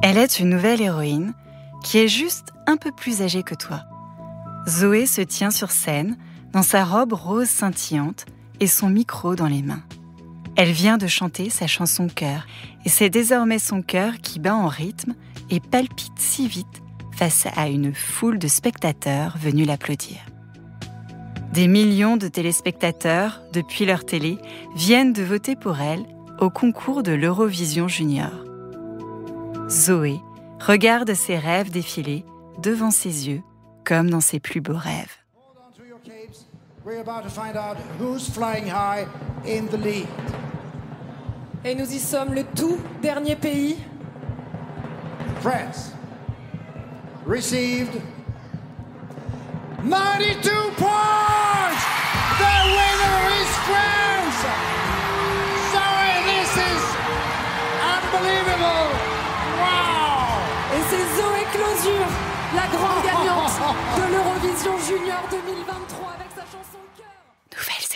Elle est une nouvelle héroïne qui est juste un peu plus âgée que toi. Zoé se tient sur scène dans sa robe rose scintillante et son micro dans les mains. Elle vient de chanter sa chanson Cœur et c'est désormais son cœur qui bat en rythme et palpite si vite face à une foule de spectateurs venus l'applaudir. Des millions de téléspectateurs, depuis leur télé, viennent de voter pour elle au concours de l'Eurovision Junior. Zoé regarde ses rêves défiler devant ses yeux, comme dans ses plus beaux rêves. Et nous y sommes, le tout dernier pays. France received 92 points! The winner is France! Sorry, this is unbelievable! Wow! Et c'est Zoé Closure, la grande gagnante de l'Eurovision Junior 2023 avec sa chanson Cœur. Nouvelles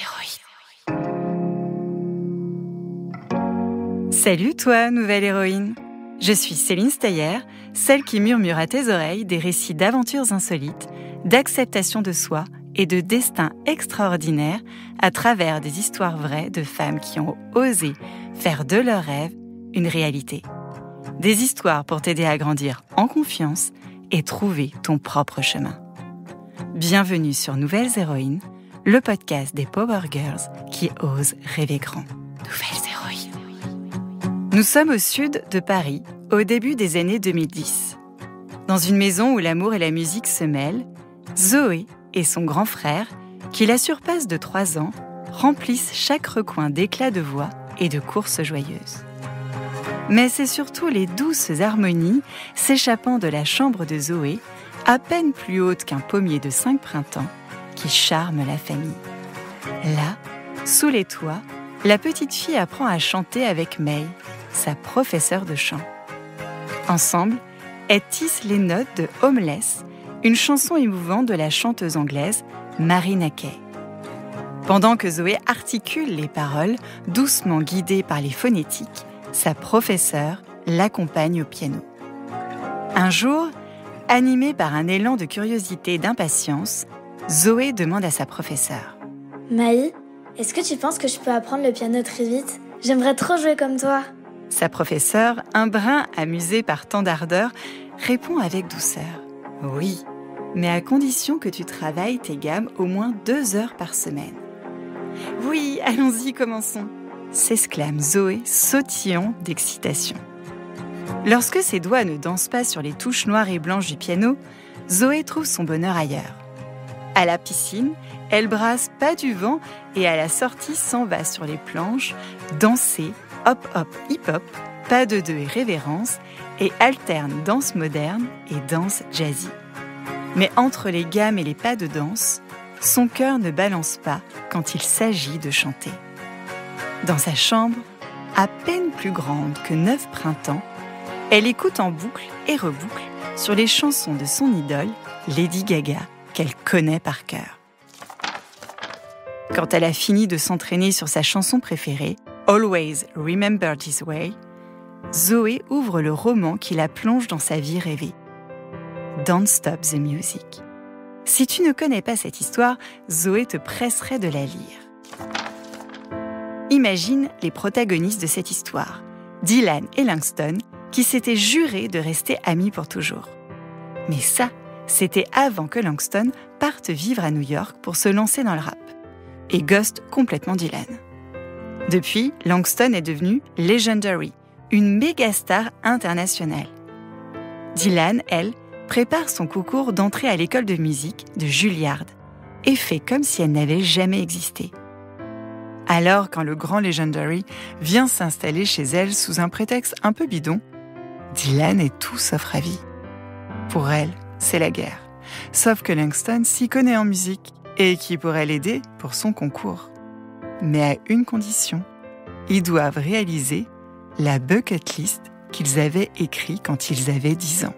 héroïnes. Salut toi, nouvelle héroïne. Je suis Céline Steyer, celle qui murmure à tes oreilles des récits d'aventures insolites, d'acceptation de soi et de destins extraordinaires à travers des histoires vraies de femmes qui ont osé faire de leurs rêves une réalité. Des histoires pour t'aider à grandir en confiance et trouver ton propre chemin. Bienvenue sur Nouvelles Héroïnes, le podcast des Power Girls qui osent rêver grand. Nouvelles Héroïnes. Nous sommes au sud de Paris, au début des années 2010. Dans une maison où l'amour et la musique se mêlent, Zoé et son grand frère, qui la surpasse de 3 ans, remplissent chaque recoin d'éclats de voix et de courses joyeuses. Mais c'est surtout les douces harmonies s'échappant de la chambre de Zoé, à peine plus haute qu'un pommier de 5 printemps, qui charment la famille. Là, sous les toits, la petite fille apprend à chanter avec May, sa professeure de chant. Ensemble, elles tissent les notes de Homeless, une chanson émouvante de la chanteuse anglaise Marina Kaye. Pendant que Zoé articule les paroles, doucement guidée par les phonétiques, sa professeure l'accompagne au piano. Un jour, animée par un élan de curiosité et d'impatience, Zoé demande à sa professeure. « Maï, est-ce que tu penses que je peux apprendre le piano très vite ? J'aimerais trop jouer comme toi !» Sa professeure, un brin amusée par tant d'ardeur, répond avec douceur. « Oui, mais à condition que tu travailles tes gammes au moins 2 heures par semaine. »« Oui, allons-y, commençons !» s'exclame Zoé, sautillant d'excitation. Lorsque ses doigts ne dansent pas sur les touches noires et blanches du piano, Zoé trouve son bonheur ailleurs. À la piscine, elle brasse pas du vent et à la sortie s'en va sur les planches, danser, hop-hop, hip-hop, pas de deux et révérence, et alterne danse moderne et danse jazzy. Mais entre les gammes et les pas de danse, son cœur ne balance pas quand il s'agit de chanter. Dans sa chambre, à peine plus grande que 9 printemps, elle écoute en boucle et reboucle sur les chansons de son idole, Lady Gaga, qu'elle connaît par cœur. Quand elle a fini de s'entraîner sur sa chanson préférée, Always Remember This Way, Zoé ouvre le roman qui la plonge dans sa vie rêvée. Don't Stop the Music. Si tu ne connais pas cette histoire, Zoé te presserait de la lire. Imagine les protagonistes de cette histoire, Dylan et Langston, qui s'étaient jurés de rester amis pour toujours. Mais ça, c'était avant que Langston parte vivre à New York pour se lancer dans le rap, et ghost complètement Dylan. Depuis, Langston est devenu Legendary, une méga star internationale. Dylan, elle, prépare son concours d'entrée à l'école de musique de Juilliard et fait comme si elle n'avait jamais existé. Alors, quand le grand Legendary vient s'installer chez elle sous un prétexte un peu bidon, Dylan est tout sauf ravi. Pour elle, c'est la guerre. Sauf que Langston s'y connaît en musique et qui pourrait l'aider pour son concours. Mais à une condition, ils doivent réaliser la bucket list qu'ils avaient écrite quand ils avaient 10 ans.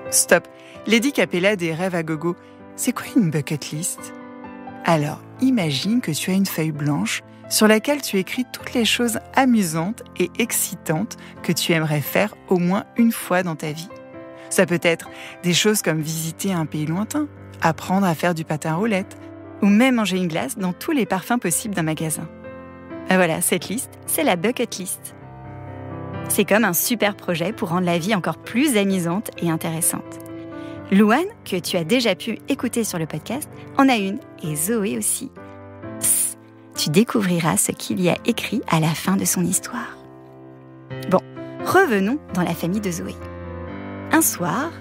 Stop, Lady Capella des rêves à gogo, c'est quoi une bucket list ? Alors, imagine que tu as une feuille blanche sur laquelle tu écris toutes les choses amusantes et excitantes que tu aimerais faire au moins une fois dans ta vie. Ça peut être des choses comme visiter un pays lointain, apprendre à faire du patin à roulettes, ou même manger une glace dans tous les parfums possibles d'un magasin. Et voilà, cette liste, c'est la bucket list. C'est comme un super projet pour rendre la vie encore plus amusante et intéressante. Louane, que tu as déjà pu écouter sur le podcast, en a une, et Zoé aussi. Psst, tu découvriras ce qu'il y a écrit à la fin de son histoire. Bon, revenons dans la famille de Zoé. Un soir,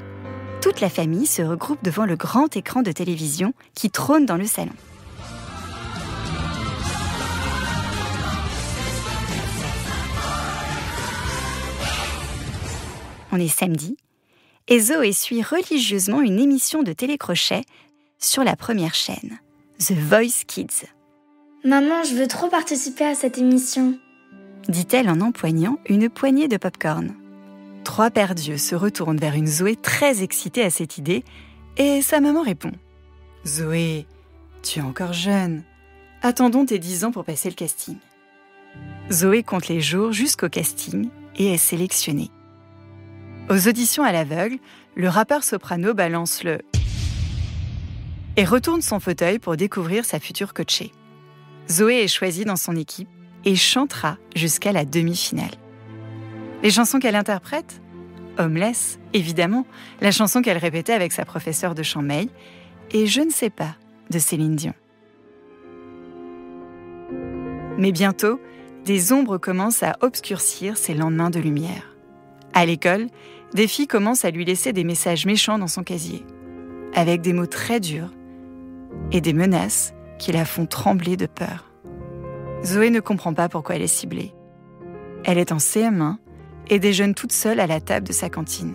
toute la famille se regroupe devant le grand écran de télévision qui trône dans le salon. On est samedi, et Zoé suit religieusement une émission de télécrochet sur la première chaîne, The Voice Kids. « Maman, je veux trop participer à cette émission », dit-elle en empoignant une poignée de pop-corn. 3 paires d'yeux se retournent vers une Zoé très excitée à cette idée, et sa maman répond « Zoé, tu es encore jeune. Attendons tes 10 ans pour passer le casting. » Zoé compte les jours jusqu'au casting et est sélectionnée. Aux auditions à l'aveugle, le rappeur soprano balance le « et retourne son fauteuil pour découvrir sa future coachée. Zoé est choisie dans son équipe et chantera jusqu'à la demi-finale. Les chansons qu'elle interprète ? Homeless, évidemment, la chanson qu'elle répétait avec sa professeure de chant May, et Je ne sais pas, de Céline Dion. Mais bientôt, des ombres commencent à obscurcir ses lendemains de lumière. À l'école, des filles commencent à lui laisser des messages méchants dans son casier, avec des mots très durs et des menaces qui la font trembler de peur. Zoé ne comprend pas pourquoi elle est ciblée. Elle est en CM1 et déjeune toute seule à la table de sa cantine.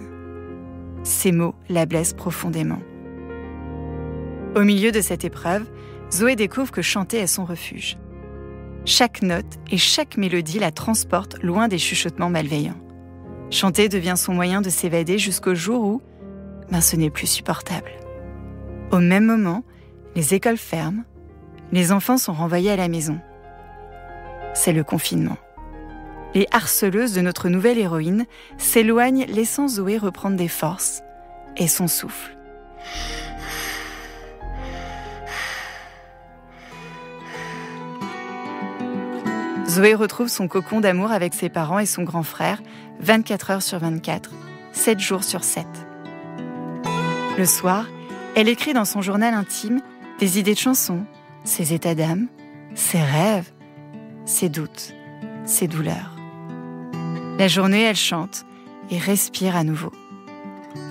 Ces mots la blessent profondément. Au milieu de cette épreuve, Zoé découvre que chanter est son refuge. Chaque note et chaque mélodie la transportent loin des chuchotements malveillants. Chanter devient son moyen de s'évader jusqu'au jour où, ce n'est plus supportable. Au même moment, les écoles ferment, les enfants sont renvoyés à la maison. C'est le confinement. Les harceleuses de notre nouvelle héroïne s'éloignent, laissant Zoé reprendre des forces et son souffle. Zoé retrouve son cocon d'amour avec ses parents et son grand frère, 24 heures sur 24, 7 jours sur 7. Le soir, elle écrit dans son journal intime des idées de chansons, ses états d'âme, ses rêves, ses doutes, ses douleurs. La journée, elle chante et respire à nouveau.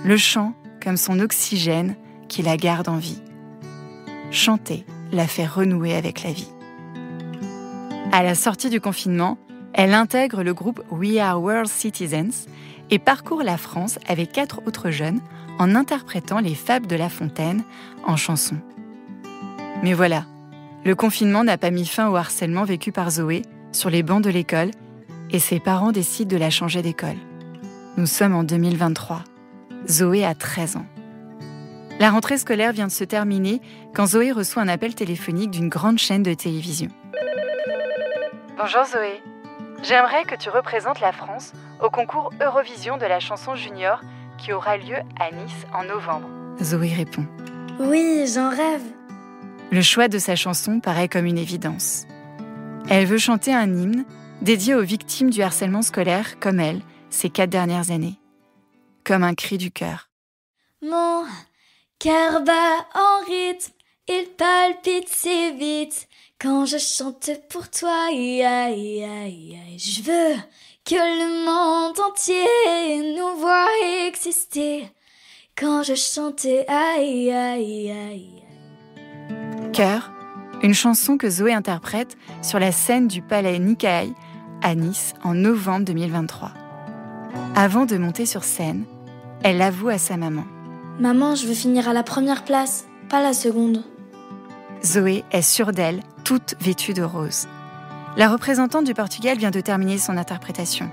Le chant comme son oxygène qui la garde en vie. Chanter la fait renouer avec la vie. À la sortie du confinement, elle intègre le groupe We Are World Citizens et parcourt la France avec 4 autres jeunes en interprétant les fables de La Fontaine en chansons. Mais voilà, le confinement n'a pas mis fin au harcèlement vécu par Zoé sur les bancs de l'école et ses parents décident de la changer d'école. Nous sommes en 2023. Zoé a 13 ans. La rentrée scolaire vient de se terminer quand Zoé reçoit un appel téléphonique d'une grande chaîne de télévision. Bonjour Zoé, j'aimerais que tu représentes la France au concours Eurovision de la chanson junior qui aura lieu à Nice en novembre. Zoé répond. Oui, j'en rêve. Le choix de sa chanson paraît comme une évidence. Elle veut chanter un hymne dédié aux victimes du harcèlement scolaire comme elle, ces 4 dernières années. Comme un cri du cœur. Mon cœur bat en rythme, il palpite si vite. Quand je chante pour toi, aïe, aïe, aïe, aïe. Je veux que le monde entier nous voit exister. Quand je chante, aïe, aïe, aïe. Cœur, une chanson que Zoé interprète sur la scène du Palais Nicaï à Nice en novembre 2023. Avant de monter sur scène, elle avoue à sa maman. Maman, je veux finir à la première place, pas la seconde. Zoé est sûre d'elle, toute vêtue de rose. La représentante du Portugal vient de terminer son interprétation.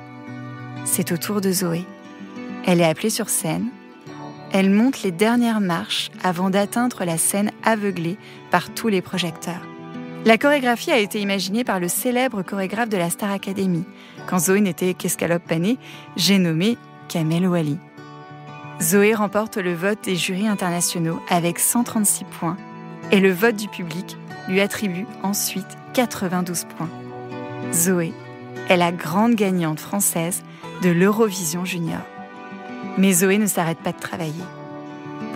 C'est au tour de Zoé. Elle est appelée sur scène. Elle monte les dernières marches avant d'atteindre la scène aveuglée par tous les projecteurs. La chorégraphie a été imaginée par le célèbre chorégraphe de la Star Academy. Quand Zoé n'était qu'escalope panée, j'ai nommé Kamel Ouali. Zoé remporte le vote des jurys internationaux avec 136 points et le vote du public lui attribue ensuite 92 points. Zoé est la grande gagnante française de l'Eurovision Junior. Mais Zoé ne s'arrête pas de travailler.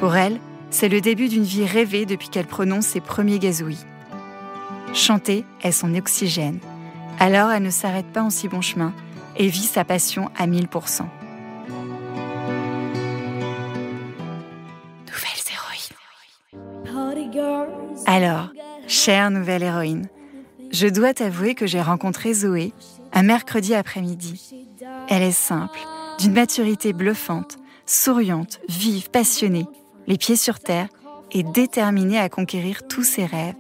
Pour elle, c'est le début d'une vie rêvée depuis qu'elle prononce ses premiers gazouillis. Chanter est son oxygène. Alors elle ne s'arrête pas en si bon chemin et vit sa passion à 1000%. Nouvelles héroïnes. Alors, chère nouvelle héroïne, je dois t'avouer que j'ai rencontré Zoé un mercredi après-midi. Elle est simple, d'une maturité bluffante, souriante, vive, passionnée, les pieds sur terre et déterminée à conquérir tous ses rêves,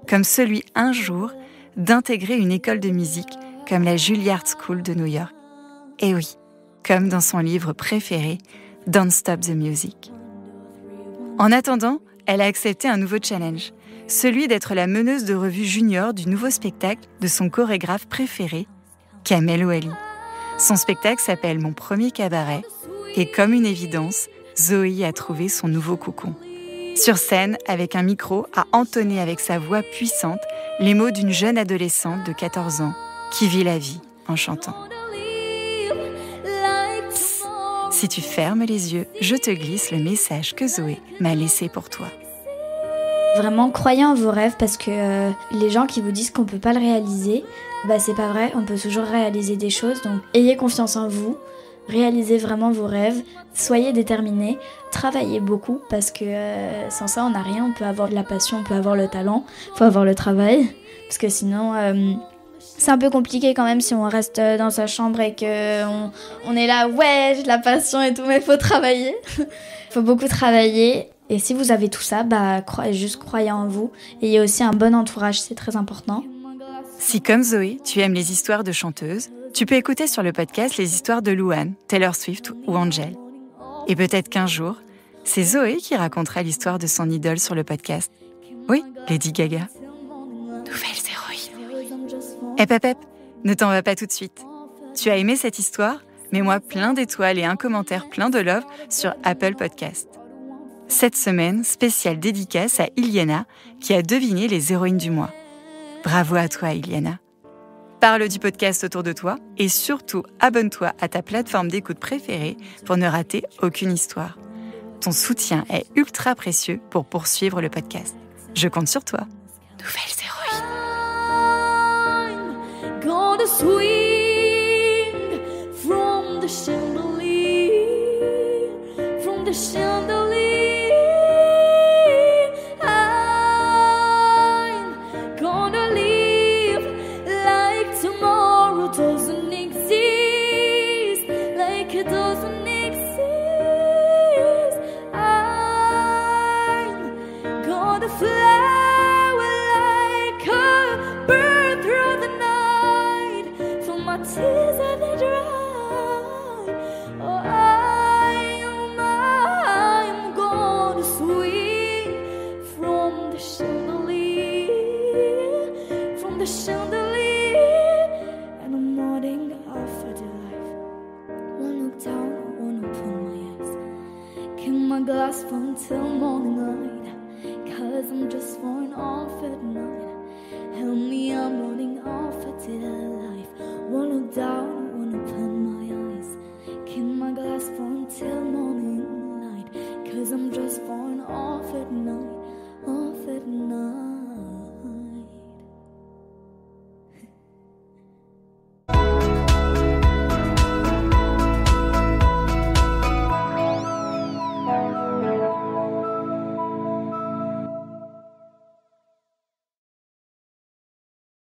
comme celui un jour d'intégrer une école de musique comme la Juilliard School de New York. Et oui, comme dans son livre préféré, Don't Stop the Music. En attendant, elle a accepté un nouveau challenge, celui d'être la meneuse de revue junior du nouveau spectacle de son chorégraphe préféré, Kamel Ouali. Son spectacle s'appelle Mon premier cabaret, et comme une évidence, Zoé a trouvé son nouveau cocon. Sur scène, avec un micro, a entonné avec sa voix puissante les mots d'une jeune adolescente de 14 ans qui vit la vie en chantant. Psst, si tu fermes les yeux, je te glisse le message que Zoé m'a laissé pour toi. Vraiment, croyez en vos rêves parce que les gens qui vous disent qu'on peut pas le réaliser, c'est pas vrai, on peut toujours réaliser des choses. Donc ayez confiance en vous, réalisez vraiment vos rêves, soyez déterminés, travaillez beaucoup parce que sans ça on n'a rien. On peut avoir de la passion, on peut avoir le talent, faut avoir le travail parce que sinon c'est un peu compliqué quand même si on reste dans sa chambre et qu'on est là, ouais j'ai de la passion et tout, mais faut travailler. Faut beaucoup travailler. Et si vous avez tout ça, juste croyez en vous. Et il y a aussi un bon entourage, c'est très important. Si comme Zoé, tu aimes les histoires de chanteuses, tu peux écouter sur le podcast les histoires de Louane, Taylor Swift ou Angel. Et peut-être qu'un jour, c'est Zoé qui racontera l'histoire de son idole sur le podcast. Oui, Lady Gaga. Nouvelles héroïnes. Hep, ne t'en va pas tout de suite. Tu as aimé cette histoire ? Mets-moi plein d'étoiles et un commentaire plein de love sur Apple Podcast. Cette semaine, spéciale dédicace à Iliana qui a deviné les héroïnes du mois. Bravo à toi, Iliana. Parle du podcast autour de toi et surtout abonne-toi à ta plateforme d'écoute préférée pour ne rater aucune histoire. Ton soutien est ultra précieux pour poursuivre le podcast. Je compte sur toi. Nouvelles héroïnes. I'm gonna swing from the chandelier, from the chandelier. Doesn't exist, like it doesn't exist. I'm gonna fly like a bird through the night, till my tears are dry. Oh, I'm gonna swing from the chandelier, from the chandelier. Glass phone till morning light, 'cause I'm just falling off at night. Help me, I'm running off at life. Won't look down, wanna open my eyes. Keep my glass phone till morning light, 'cause I'm just falling off at night, off at night.